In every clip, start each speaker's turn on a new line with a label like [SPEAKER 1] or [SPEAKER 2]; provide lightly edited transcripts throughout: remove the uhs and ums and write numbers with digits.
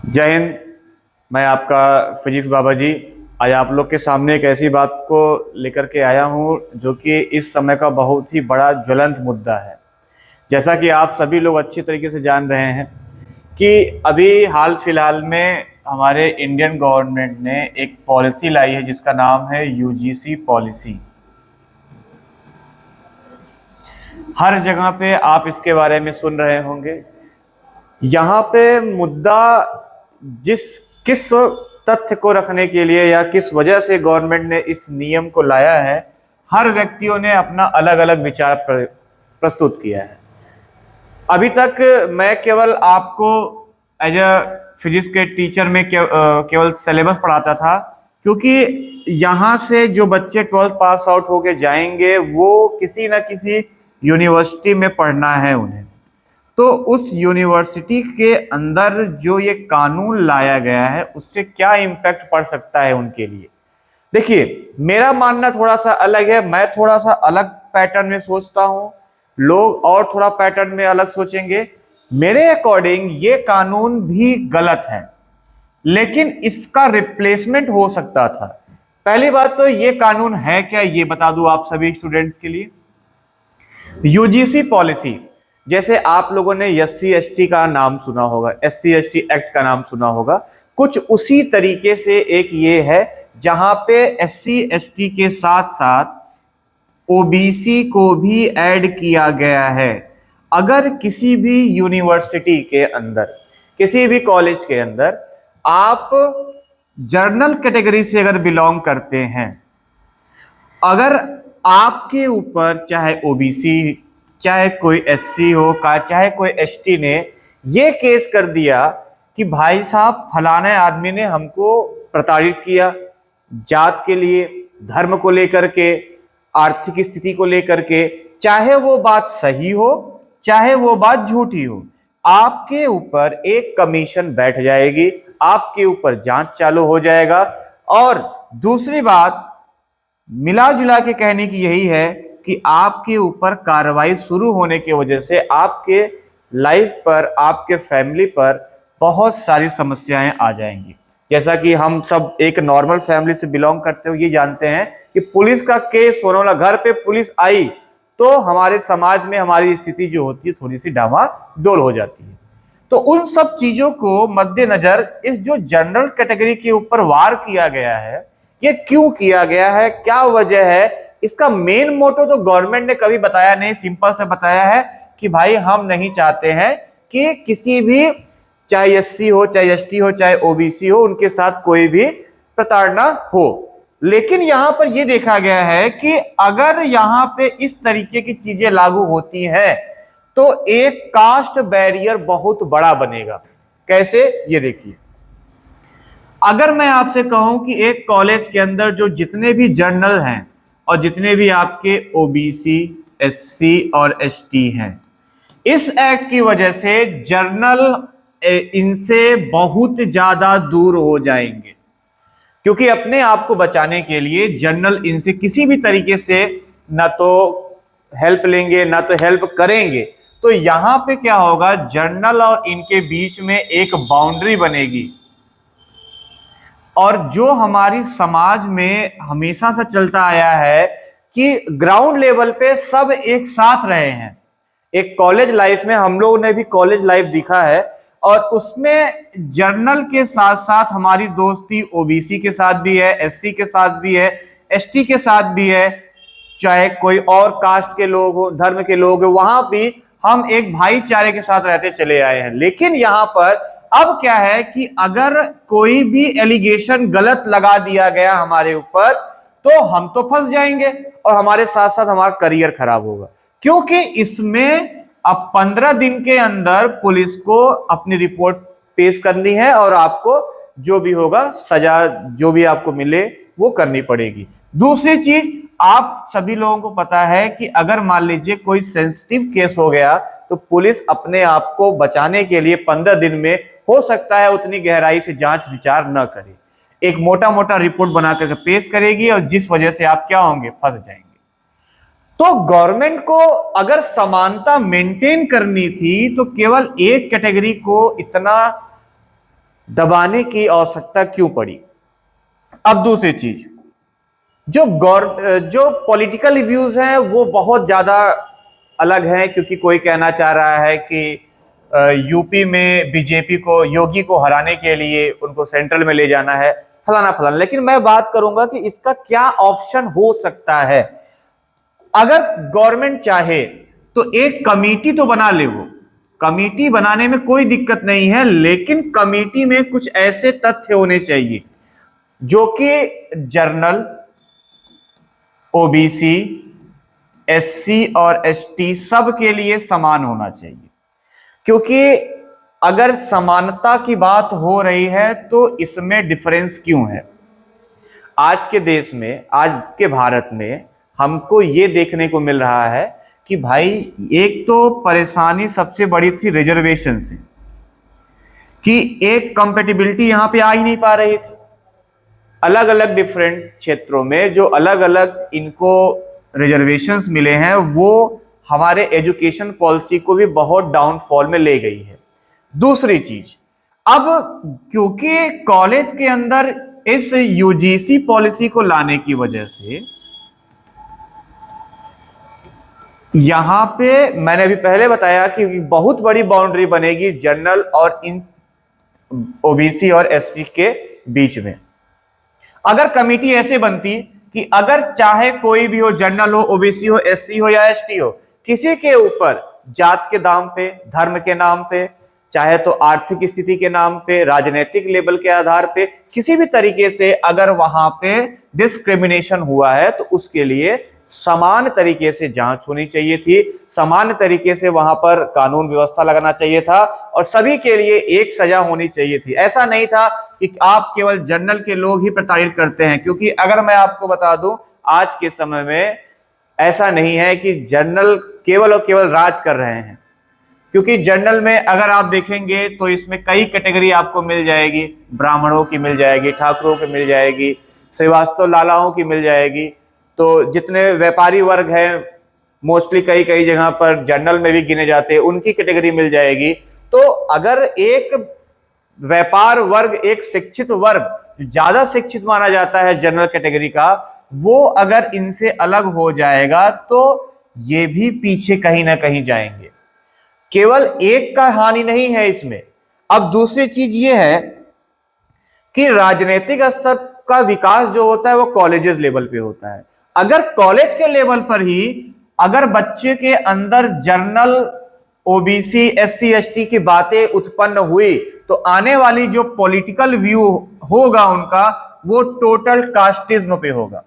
[SPEAKER 1] जय हिंद। मैं आपका फिजिक्स बाबा जी आज आप लोग के सामने एक ऐसी बात को लेकर के आया हूँ जो कि इस समय का बहुत ही बड़ा ज्वलंत मुद्दा है। जैसा कि आप सभी लोग अच्छी तरीके से जान रहे हैं कि अभी हाल फिलहाल में हमारे इंडियन गवर्नमेंट ने एक पॉलिसी लाई है जिसका नाम है यूजीसी पॉलिसी। हर जगह पे आप इसके बारे में सुन रहे होंगे। यहाँ पे मुद्दा जिस किस तथ्य को रखने के लिए या किस वजह से गवर्नमेंट ने इस नियम को लाया है, हर व्यक्तियों ने अपना अलग अलग विचार प्रस्तुत किया है। अभी तक मैं केवल आपको एज अ फिजिक्स के टीचर में केवल सिलेबस पढ़ाता था, क्योंकि यहाँ से जो बच्चे 12th पास आउट होके जाएंगे वो किसी न किसी यूनिवर्सिटी में पढ़ना है उन्हें। तो उस यूनिवर्सिटी के अंदर जो ये कानून लाया गया है उससे क्या इम्पैक्ट पड़ सकता है उनके लिए। देखिए, मेरा मानना थोड़ा सा अलग है। मैं थोड़ा सा अलग पैटर्न में सोचता हूं, लोग और थोड़ा पैटर्न में अलग सोचेंगे। मेरे अकॉर्डिंग ये कानून भी गलत है, लेकिन इसका रिप्लेसमेंट हो सकता था। पहली बात तो ये कानून है क्या, ये बता दूं आप सभी स्टूडेंट्स के लिए। यूजीसी पॉलिसी, जैसे आप लोगों ने एससी एसटी का नाम सुना होगा, एससी एसटी एक्ट का नाम सुना होगा, कुछ उसी तरीके से एक ये है जहां पे एससी एसटी के साथ साथ ओबीसी को भी ऐड किया गया है। अगर किसी भी यूनिवर्सिटी के अंदर, किसी भी कॉलेज के अंदर आप जर्नल कैटेगरी से अगर बिलोंग करते हैं, अगर आपके ऊपर चाहे ओबीसी, चाहे कोई एससी हो, चाहे कोई एसटी ने ये केस कर दिया कि भाई साहब फलाने आदमी ने हमको प्रताड़ित किया, जात के लिए, धर्म को लेकर के, आर्थिक स्थिति को लेकर के, चाहे वो बात सही हो चाहे वो बात झूठी हो, आपके ऊपर एक कमीशन बैठ जाएगी, आपके ऊपर जांच चालू हो जाएगा। और दूसरी बात मिला जुला के कहने की यही है कि आपके ऊपर कार्रवाई शुरू होने की वजह से आपके लाइफ पर, आपके फैमिली पर बहुत सारी समस्याएं आ जाएंगी। जैसा कि हम सब एक नॉर्मल फैमिली से बिलोंग करते हुए ये जानते हैं कि पुलिस का केस होने वाला, घर पे पुलिस आई तो हमारे समाज में हमारी स्थिति जो होती है थोड़ी सी डामाडोल हो जाती है। तो उन सब चीजों को मद्देनजर इस जो जनरल कैटेगरी के ऊपर वार किया गया है, ये क्यों किया गया है, क्या वजह है, इसका मेन मोटो तो गवर्नमेंट ने कभी बताया नहीं। सिंपल से बताया है कि भाई हम नहीं चाहते हैं कि किसी भी, चाहे एससी हो, चाहे एसटी हो, चाहे ओबीसी हो, उनके साथ कोई भी प्रताड़ना हो। लेकिन यहां पर यह देखा गया है कि अगर यहां पे इस तरीके की चीजें लागू होती हैं तो एक कास्ट बैरियर बहुत बड़ा बनेगा। कैसे, ये देखिए। अगर मैं आपसे कहूं कि एक कॉलेज के अंदर जो जितने भी जर्नल हैं और जितने भी आपके ओबीसी, एससी और एसटी हैं, इस एक्ट की वजह से जर्नल इनसे बहुत ज्यादा दूर हो जाएंगे, क्योंकि अपने आप को बचाने के लिए जर्नल इनसे किसी भी तरीके से ना तो हेल्प लेंगे ना तो हेल्प करेंगे। तो यहां पे क्या होगा, जर्नल और इनके बीच में एक बाउंड्री बनेगी। और जो हमारी समाज में हमेशा से चलता आया है कि ग्राउंड लेवल पे सब एक साथ रहे हैं। एक कॉलेज लाइफ में हम लोगों ने भी कॉलेज लाइफ दिखा है, और उसमें जर्नल के साथ साथ हमारी दोस्ती ओबीसी के साथ भी है, एससी के साथ भी है, एसटी के साथ भी है, चाहे कोई और कास्ट के लोग हो, धर्म के लोग हो, वहां भी हम एक भाईचारे के साथ रहते चले आए हैं। लेकिन यहां पर अब क्या है कि अगर कोई भी एलिगेशन गलत लगा दिया गया हमारे ऊपर तो हम तो फंस जाएंगे और हमारे साथ साथ हमारा करियर खराब होगा, क्योंकि इसमें अब 15 दिन के अंदर पुलिस को अपनी रिपोर्ट पेश करनी है और आपको जो भी होगा सजा, जो भी आपको मिले वो करनी पड़ेगी। दूसरी चीज, आप सभी लोगों को पता है कि अगर मान लीजिए कोई सेंसिटिव केस हो गया तो पुलिस अपने आप को बचाने के लिए 15 दिन में हो सकता है उतनी गहराई से जांच विचार न करे, एक मोटा मोटा रिपोर्ट बना करके पेश करेगी और जिस वजह से आप क्या होंगे, फंस जाएंगे। तो गवर्नमेंट को अगर समानता मेंटेन करनी थी तो केवल एक कैटेगरी को इतना दबाने की आवश्यकता क्यों पड़ी। अब दूसरी चीज, जो पॉलिटिकल व्यूज हैं वो बहुत ज्यादा अलग हैं, क्योंकि कोई कहना चाह रहा है कि यूपी में बीजेपी को, योगी को हराने के लिए उनको सेंट्रल में ले जाना है, फलाना फलाना। लेकिन मैं बात करूंगा कि इसका क्या ऑप्शन हो सकता है। अगर गवर्नमेंट चाहे तो एक कमेटी तो बना ले, वो कमेटी बनाने में कोई दिक्कत नहीं है, लेकिन कमेटी में कुछ ऐसे तथ्य होने चाहिए जो कि जर्नल, ओबीसी, एससी और एसटी सब के लिए समान होना चाहिए। क्योंकि अगर समानता की बात हो रही है तो इसमें डिफरेंस क्यों है। आज के देश में, आज के भारत में हमको ये देखने को मिल रहा है कि भाई एक तो परेशानी सबसे बड़ी थी रिजर्वेशन से, कि एक कंपेटिबिलिटी यहां पे आ ही नहीं पा रही थी। अलग अलग डिफरेंट क्षेत्रों में जो अलग अलग इनको रिजर्वेशंस मिले हैं वो हमारे एजुकेशन पॉलिसी को भी बहुत डाउनफॉल में ले गई है। दूसरी चीज, अब क्योंकि कॉलेज के अंदर इस यूजीसी पॉलिसी को लाने की वजह से यहां पे मैंने अभी पहले बताया कि बहुत बड़ी बाउंड्री बनेगी जनरल और इन ओबीसी और एसटी के बीच में। अगर कमेटी ऐसे बनती कि अगर चाहे कोई भी हो, जनरल हो, ओबीसी हो, एससी हो या एसटी हो, किसी के ऊपर जात के नाम पे, धर्म के नाम पे, चाहे तो आर्थिक स्थिति के नाम पे, राजनीतिक लेवल के आधार पे, किसी भी तरीके से अगर वहां पे डिस्क्रिमिनेशन हुआ है तो उसके लिए समान तरीके से जांच होनी चाहिए थी, समान तरीके से वहां पर कानून व्यवस्था लगाना चाहिए था और सभी के लिए एक सजा होनी चाहिए थी। ऐसा नहीं था कि आप केवल जनरल के लोग ही प्रताड़ित करते हैं, क्योंकि अगर मैं आपको बता दूं आज के समय में ऐसा नहीं है कि जनरल केवल और केवल राज कर रहे हैं। क्योंकि जनरल में अगर आप देखेंगे तो इसमें कई कैटेगरी आपको मिल जाएगी, ब्राह्मणों की मिल जाएगी, ठाकुरों की मिल जाएगी, श्रीवास्तव लालाओं की मिल जाएगी। तो जितने व्यापारी वर्ग हैं मोस्टली कई कई जगह पर जनरल में भी गिने जाते हैं, उनकी कैटेगरी मिल जाएगी। तो अगर एक व्यापार वर्ग, एक शिक्षित वर्ग, ज्यादा शिक्षित माना जाता है जनरल कैटेगरी का, वो अगर इनसे अलग हो जाएगा तो ये भी पीछे कहीं ना कहीं जाएंगे। केवल एक का हानि नहीं है इसमें। अब दूसरी चीज ये है कि राजनीतिक स्तर का विकास जो होता है वो कॉलेजेस लेवल पे होता है। अगर कॉलेज के लेवल पर ही अगर बच्चे के अंदर जनरल, ओबीसी, एससी, एसटी की बातें उत्पन्न हुई तो आने वाली जो पॉलिटिकल व्यू होगा उनका, वो टोटल कास्टिज्म पे होगा।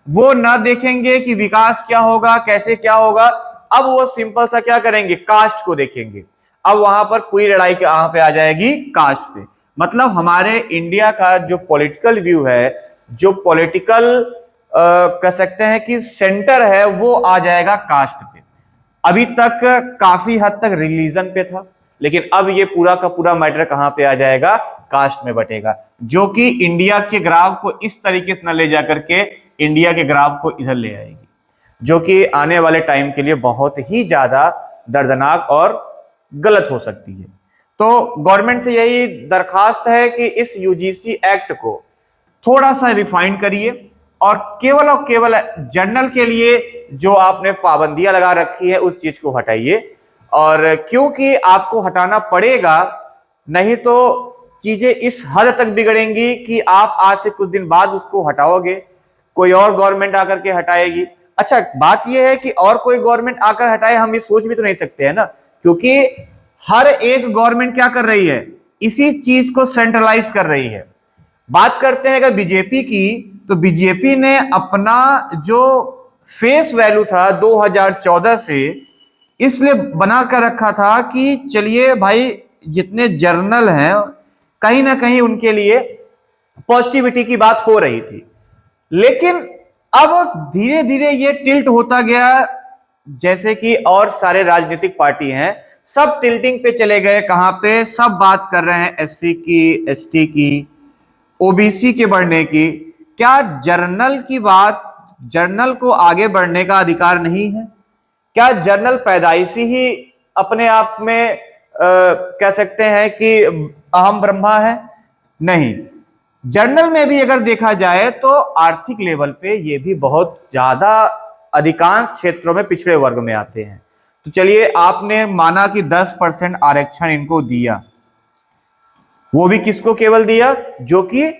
[SPEAKER 1] वो ना देखेंगे कि विकास क्या होगा, कैसे क्या होगा, अब वो सिंपल सा क्या करेंगे, कास्ट को देखेंगे। अब वहां पर पूरी लड़ाई कहां पे आ जाएगी, कास्ट पे। मतलब हमारे इंडिया का जो पॉलिटिकल व्यू है, जो पॉलिटिकल कह सकते हैं कि सेंटर है, वो आ जाएगा कास्ट पे। अभी तक काफी हद तक रिलीजन पे था, लेकिन अब ये पूरा का पूरा मैटर कहां पे आ जाएगा, कास्ट में बटेगा, जो कि इंडिया के ग्राफ को इस तरीके से न ले जाकर के इंडिया के ग्राफ को इधर ले आएगी, जो कि आने वाले टाइम के लिए बहुत ही ज्यादा दर्दनाक और गलत हो सकती है। तो गवर्नमेंट से यही दरखास्त है कि इस यूजीसी एक्ट को थोड़ा सा रिफाइन करिए और केवल जनरल के लिए जो आपने पाबंदियां लगा रखी है उस चीज को हटाइए। और क्योंकि आपको हटाना पड़ेगा, नहीं तो चीजें इस हद तक बिगड़ेंगी कि आप आज से कुछ दिन बाद उसको हटाओगे, कोई और गवर्नमेंट आकर के हटाएगी। अच्छा, बात यह है कि और कोई गवर्नमेंट आकर हटाए, हम ये सोच भी तो नहीं सकते हैं ना, क्योंकि हर एक गवर्नमेंट क्या कर रही है, इसी चीज को सेंट्रलाइज कर रही है। बात करते हैं अगर बीजेपी की, तो बीजेपी ने अपना जो फेस वैल्यू था 2014 से इसलिए बना कर रखा था कि चलिए भाई जितने जर्नल हैं कहीं ना कहीं उनके लिए पॉजिटिविटी की बात हो रही थी। लेकिन अब धीरे धीरे ये टिल्ट होता गया, जैसे कि और सारे राजनीतिक पार्टी हैं सब टिल्टिंग पे चले गए। कहां पे, सब बात कर रहे हैं एससी की, एसटी की, ओबीसी के बढ़ने की। क्या जर्नल की बात, जर्नल को आगे बढ़ने का अधिकार नहीं है? क्या जर्नल पैदाइशी ही अपने आप में कह सकते हैं कि अहम ब्रह्मा है? नहीं। जर्नल में भी अगर देखा जाए तो आर्थिक लेवल पे ये भी बहुत ज्यादा अधिकांश क्षेत्रों में पिछड़े वर्ग में आते हैं। तो चलिए, आपने माना कि 10% आरक्षण इनको दिया, वो भी किसको केवल दिया? जो कि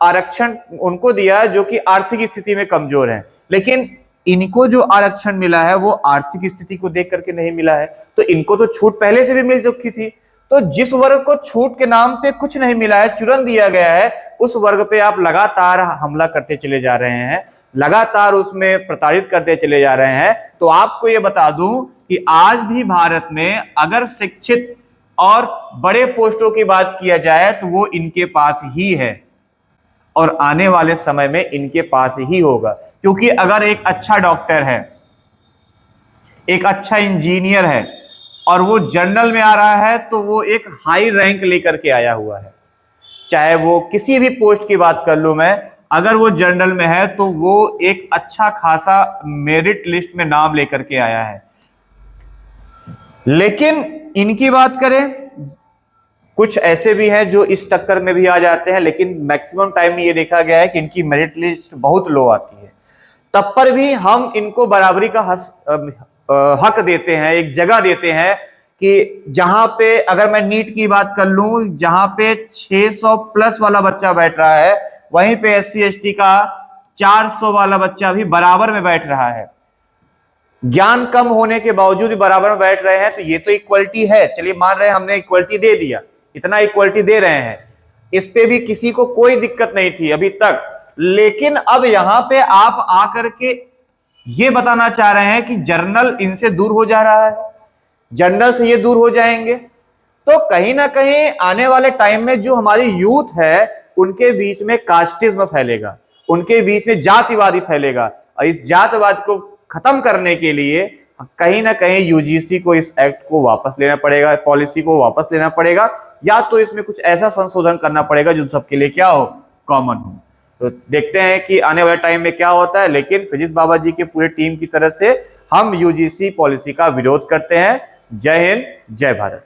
[SPEAKER 1] आरक्षण उनको दिया जो कि आर्थिक स्थिति में कमजोर है। लेकिन इनको जो आरक्षण मिला है वो आर्थिक स्थिति को देख करके नहीं मिला है, तो इनको तो छूट पहले से भी मिल चुकी थी। तो जिस वर्ग को छूट के नाम पे कुछ नहीं मिला है, चुरन दिया गया है, उस वर्ग पे आप लगातार हमला करते चले जा रहे हैं, लगातार उसमें प्रताड़ित करते चले जा रहे हैं। तो आपको ये बता दूं कि आज भी भारत में अगर शिक्षित और बड़े पोस्टों की बात किया जाए तो वो इनके पास ही है और आने वाले समय में इनके पास ही होगा। क्योंकि अगर एक अच्छा डॉक्टर है, एक अच्छा इंजीनियर है और वो जनरल में आ रहा है तो वो एक हाई रैंक लेकर के आया हुआ है। चाहे वो किसी भी पोस्ट की बात कर लूं मैं, अगर वो जनरल में है तो वो एक अच्छा खासा मेरिट लिस्ट में नाम लेकर के आया है। लेकिन इनकी बात करें, कुछ ऐसे भी हैं जो इस टक्कर में भी आ जाते हैं, लेकिन मैक्सिमम टाइम में ये देखा गया है कि इनकी मेरिट लिस्ट बहुत लो आती है। तब पर भी हम इनको बराबरी का हक देते हैं, एक जगह देते हैं कि जहां पे अगर मैं नीट की बात कर लूं, जहां पे 600 प्लस वाला बच्चा बैठ रहा है, वहीं पे SC ST का 400 वाला बच्चा भी बराबर में बैठ रहा है। ज्ञान कम होने के बावजूद भी बराबर में बैठ रहे हैं, तो ये तो इक्वलिटी है। चलिए मान रहे हैं हमने इक्वलिटी दे दिया, इतना इक्वलिटी दे रहे हैं, इस पे भी किसी को कोई दिक्कत नहीं थी अभी तक। लेकिन अब यहां पे आप आकर के ये बताना चाह रहे हैं कि जर्नल इनसे दूर हो जा रहा है, जर्नल से ये दूर हो जाएंगे। तो कहीं ना कहीं आने वाले टाइम में जो हमारी यूथ है उनके बीच में कास्टिज्म फैलेगा, उनके बीच में जातिवादी फैलेगा। और इस जातिवाद को खत्म करने के लिए कहीं ना कहीं UGC को इस एक्ट को वापस लेना पड़ेगा, पॉलिसी को वापस लेना पड़ेगा, या तो इसमें कुछ ऐसा संशोधन करना पड़ेगा जो सबके लिए क्या हो, कॉमन हो। तो देखते हैं कि आने वाले टाइम में क्या होता है। लेकिन फिजिक्स बाबा जी के पूरे टीम की तरफ से हम UGC पॉलिसी का विरोध करते हैं। जय हिंद, जय भारत।